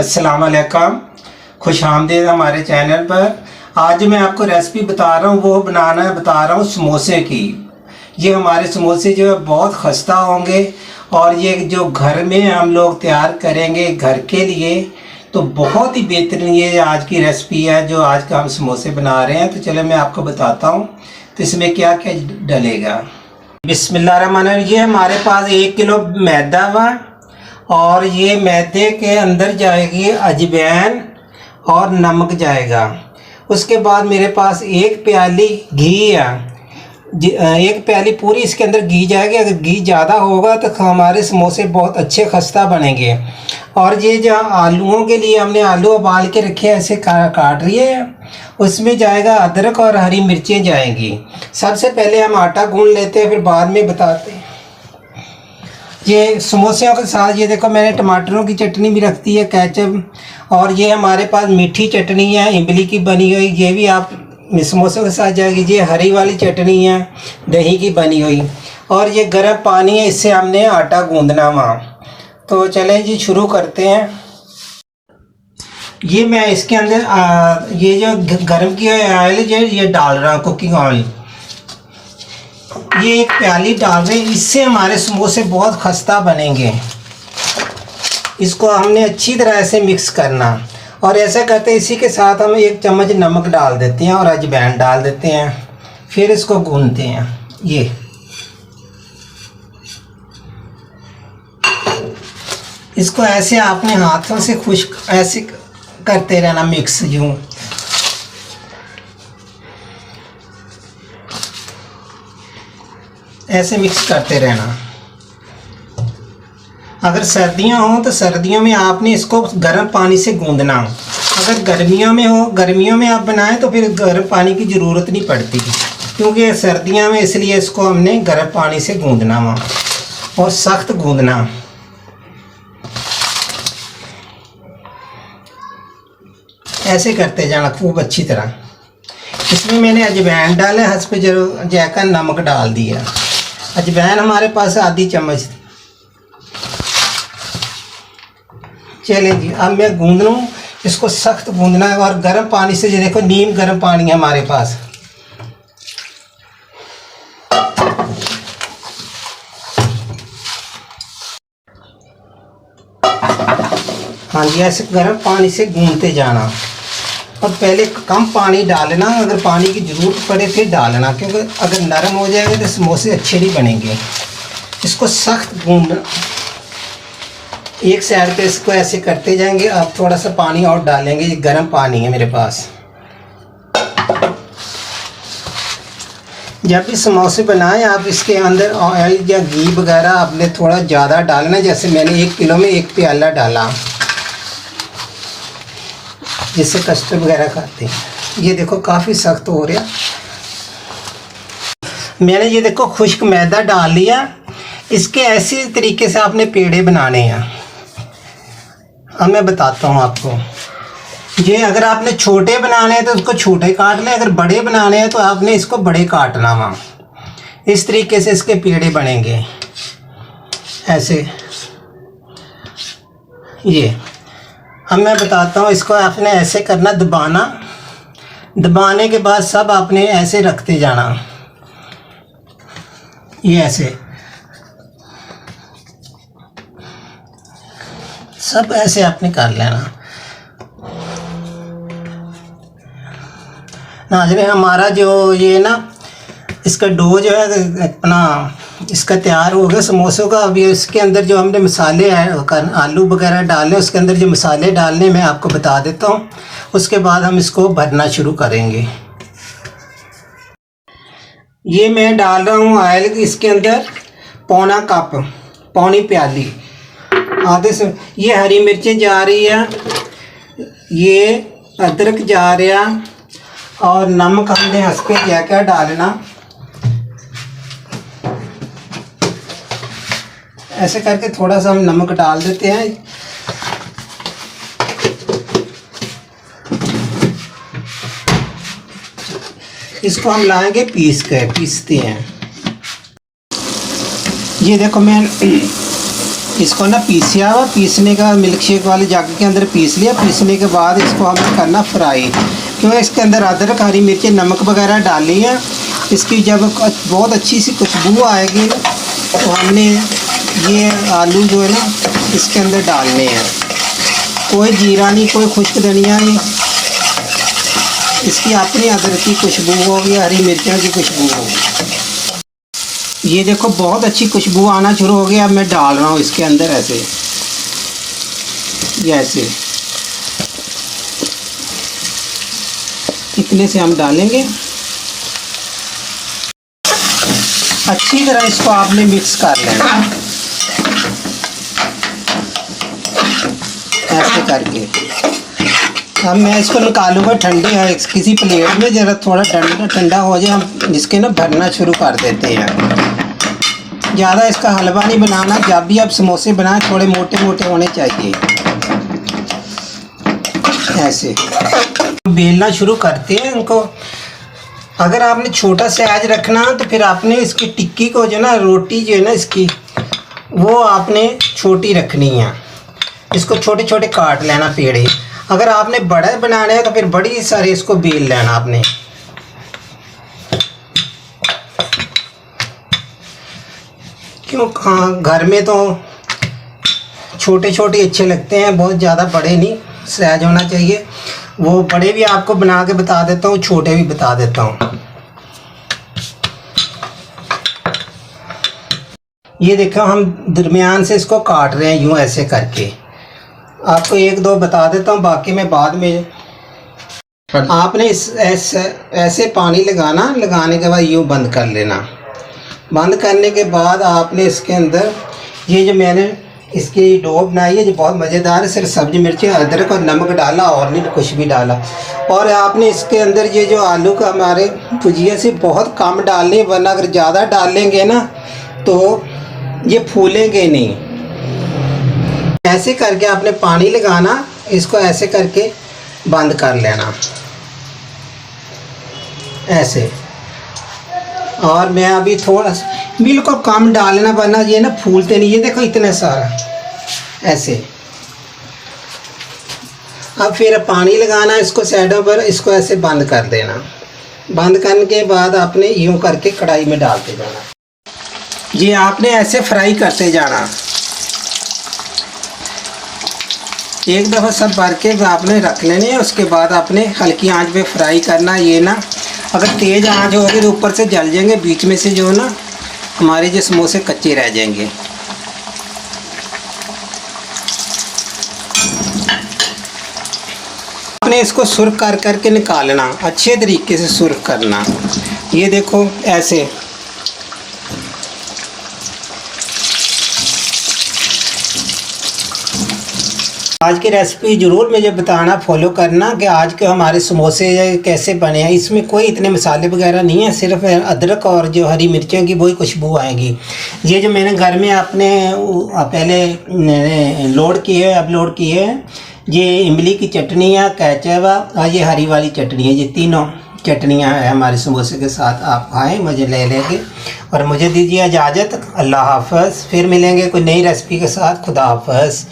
अस्सलाम वालेकुम, खुश आमदीद हमारे चैनल पर। आज मैं आपको रेसिपी बता रहा हूँ, वो बनाना बता रहा हूँ समोसे की। ये हमारे समोसे जो है बहुत खस्ता होंगे और ये जो घर में हम लोग तैयार करेंगे घर के लिए तो बहुत ही बेहतरीन ये आज की रेसिपी है जो आज का हम समोसे बना रहे हैं। तो चलो मैं आपको बताता हूँ तो इसमें क्या क्या डलेगा। बिस्मिल्लाहिर्रहमानिर्रहीम। ये हमारे पास 1 किलो मैदा हुआ और ये मैदे के अंदर जाएगी अजवाइन और नमक जाएगा। उसके बाद मेरे पास 1 प्याली घी है, 1 प्याली पूरी इसके अंदर घी जाएगी। अगर घी ज़्यादा होगा तो हमारे समोसे बहुत अच्छे खस्ता बनेंगे। और ये जो आलूओं के लिए हमने आलू उबाल के रखे ऐसे काट रही है, उसमें जाएगा अदरक और हरी मिर्चें जाएंगी। सबसे पहले हम आटा गूंद लेते हैं, फिर बाद में बताते हैं। ये समोसियों के साथ ये देखो मैंने टमाटरों की चटनी भी रखती है, केचप, और ये हमारे पास मीठी चटनी है इमली की बनी हुई, ये भी आप समोसों के साथ जाएगी। ये हरी वाली चटनी है दही की बनी हुई, और ये गर्म पानी है, इससे हमने आटा गूंदना वहाँ। तो चलें जी शुरू करते हैं। ये मैं इसके अंदर ये जो गर्म किया हुआ ऑयल ये डाल रहा हूँ, कुकिंग ऑयल। ये 1 प्याली डाल रहे हैं, इससे हमारे समोसे बहुत खस्ता बनेंगे। इसको हमने अच्छी तरह से मिक्स करना, और ऐसा करते हैं इसी के साथ हम 1 चम्मच नमक डाल देते हैं और अजवाइन डाल देते हैं, फिर इसको गूंदते हैं। ये इसको ऐसे आपने हाथों से खुश्क ऐसे करते रहना, मिक्स यूँ। ऐसे मिक्स करते रहना। अगर सर्दियां हो तो सर्दियों में आपने इसको गर्म पानी से गूंदना। अगर गर्मियों में आप बनाएं तो फिर गर्म पानी की ज़रूरत नहीं पड़ती, क्योंकि सर्दियों में इसलिए इसको हमने गर्म पानी से गूंदना वहाँ, और सख्त गूंदना। ऐसे करते जाना खूब अच्छी तरह। इसमें मैंने अजवाइन डाला, हस्ब जायका नमक डाल दिया। अजवाइन हमारे पास आधी चम्मच। चले जी, अब मैं गूंद लूँ इसको, सख्त गूंदना है, और गर्म पानी से, ये देखो नीम गर्म पानी है हमारे पास। हाँ जी, ऐसे गर्म पानी से गूंदते जाना, और पहले कम पानी डालना, अगर पानी की ज़रूरत पड़े फिर डालना, क्योंकि अगर नरम हो जाएगा तो समोसे अच्छे नहीं बनेंगे। इसको सख्त गूंदना, एक साइड पे इसको ऐसे करते जाएंगे। अब थोड़ा सा पानी और डालेंगे, ये गर्म पानी है मेरे पास। जब भी समोसे बनाएं आप इसके अंदर ऑयल या घी वगैरह आपने थोड़ा ज़्यादा डालना, जैसे मैंने 1 किलो में 1 प्याला डाला, जिससे कस्टर्ड वगैरह खाते हैं। ये देखो काफ़ी सख्त हो रहा। मैंने ये देखो खुश्क मैदा डाल लिया। इसके ऐसे तरीके से आपने पेड़े बनाने हैं। अब मैं बताता हूँ आपको। ये अगर आपने छोटे बनाने हैं तो उसको छोटे काट लें, अगर बड़े बनाने हैं तो आपने इसको बड़े काटना वहाँ। इस तरीके से इसके पेड़े बनेंगे ऐसे। ये अब मैं बताता हूँ, इसको आपने ऐसे करना, दबाना, दबाने के बाद सब आपने ऐसे रखते जाना। ये ऐसे सब ऐसे आपने कर लेना। नाज़रीन, हमारा जो ये ना इसका डो जो है अपना इसका तैयार हो गया समोसों का। अब ये इसके अंदर जो हमने मसाले हैं, आलू वगैरह डालने, उसके अंदर जो मसाले डालने मैं आपको बता देता हूँ। उसके बाद हम इसको भरना शुरू करेंगे। ये मैं डाल रहा हूँ ऑयल इसके अंदर, पौना कप, पौनी प्याली आधे से। ये हरी मिर्चें जा रही है, ये अदरक जा रहा, और नमक हमने हंसपे जाकर डालना। ऐसे करके थोड़ा सा हम नमक डाल देते हैं। इसको हम लाएंगे पीसते हैं। ये देखो मैं इसको ना पीसिया हुआ, पीसने का मिल्क शेक वाले जग के अंदर पीस लिया। पीसने के बाद इसको हमें करना फ्राई, क्योंकि इसके अंदर अदरक, हरी मिर्ची, नमक वगैरह डाली है। इसकी जब बहुत अच्छी सी खुशबू आएगी ना, तो हमने ये आलू जो है ना इसके अंदर डालने हैं। कोई जीरा नहीं, कोई खुश्क धनिया नहीं, इसकी अपनी अदरक की खुशबू होगी, हरी मिर्चों की खुशबू होगी। ये देखो बहुत अच्छी खुशबू आना शुरू हो गया। अब मैं डाल रहा हूँ इसके अंदर ऐसे, ये ऐसे इतने से हम डालेंगे। अच्छी तरह इसको आपने मिक्स कर लेना ऐसे करके। अब मैं इसको निकालूंगा ठंडे है किसी प्लेट में, ज़रा थोड़ा ठंडा ठंडा हो जाए, हम इसके ना भरना शुरू कर देते हैं। ज़्यादा इसका हलवा नहीं बनाना, जब भी आप समोसे बनाएं थोड़े मोटे मोटे होने चाहिए। ऐसे बेलना शुरू करते हैं इनको। अगर आपने छोटा साइज रखना तो फिर आपने इसकी टिक्की को जो ना, रोटी जो है ना इसकी, वो आपने छोटी रखनी है। इसको छोटे छोटे काट लेना पेड़े। अगर आपने बड़ा बनाना है तो फिर बड़ी सारी इसको बेल लेना आपने। क्यों, हाँ, घर में तो छोटे छोटे अच्छे लगते हैं, बहुत ज़्यादा बड़े नहीं साइज होना चाहिए। वो बड़े भी आपको बना के बता देता हूँ, छोटे भी बता देता हूँ। ये देखो हम दरमियान से इसको काट रहे हैं यूँ ऐसे करके। आपको एक दो बता देता हूँ, बाकी मैं बाद में। आपने ऐसे पानी लगाना, लगाने के बाद यूँ बंद कर लेना। बंद करने के बाद आपने इसके अंदर ये जो मैंने इसकी डो बनाई है, जो बहुत मज़ेदार है, सिर्फ सब्ज़ी मिर्ची, अदरक और नमक डाला और नहीं कुछ भी डाला। और आपने इसके अंदर ये जो आलू का हमारे भुजिया से बहुत कम डालने, वरना अगर ज़्यादा डालेंगे ना तो ये फूलेंगे नहीं। ऐसे करके आपने पानी लगाना, इसको ऐसे करके बंद कर लेना ऐसे। और मैं अभी थोड़ा सा बिल्कुल कम डालना, वरना ये ना फूलते नहीं। ये देखो इतना सारा ऐसे। अब फिर पानी लगाना इसको साइडों पर, इसको ऐसे बंद कर देना। बंद करने के बाद आपने यूँ करके कढ़ाई में डालते जाना। ये आपने ऐसे फ्राई करते जाना। एक दफ़ा सब भर के आपने रख लेने, उसके बाद आपने हल्की आंच पे फ्राई करना। ये ना अगर तेज़ आंच होगी तो ऊपर से जल जाएंगे, बीच में से जो ना हमारे जो समोसे कच्चे रह जाएंगे। आपने इसको सुर्ख कर करके निकालना, अच्छे तरीके से सुर्ख करना। ये देखो ऐसे। आज की रेसिपी ज़रूर मुझे बताना, फॉलो करना कि आज के हमारे समोसे कैसे बने हैं। इसमें कोई इतने मसाले वगैरह नहीं है, सिर्फ अदरक और जो हरी मिर्चों की वही खुशबू आएगी। ये जो मैंने घर में अपने पहले लोड किए, अपलोड किए हैं, ये इमली की चटनी है, केचप और ये हरी वाली चटनी है। ये तीनों चटनियाँ हैं हमारे समोसे के साथ। आप खाएँ, मुझे ले लेंगे और मुझे दीजिए इजाज़त। अल्लाह हाफ़िज़। फिर मिलेंगे कोई नई रेसिपी के साथ। खुदा हाफ़िज़।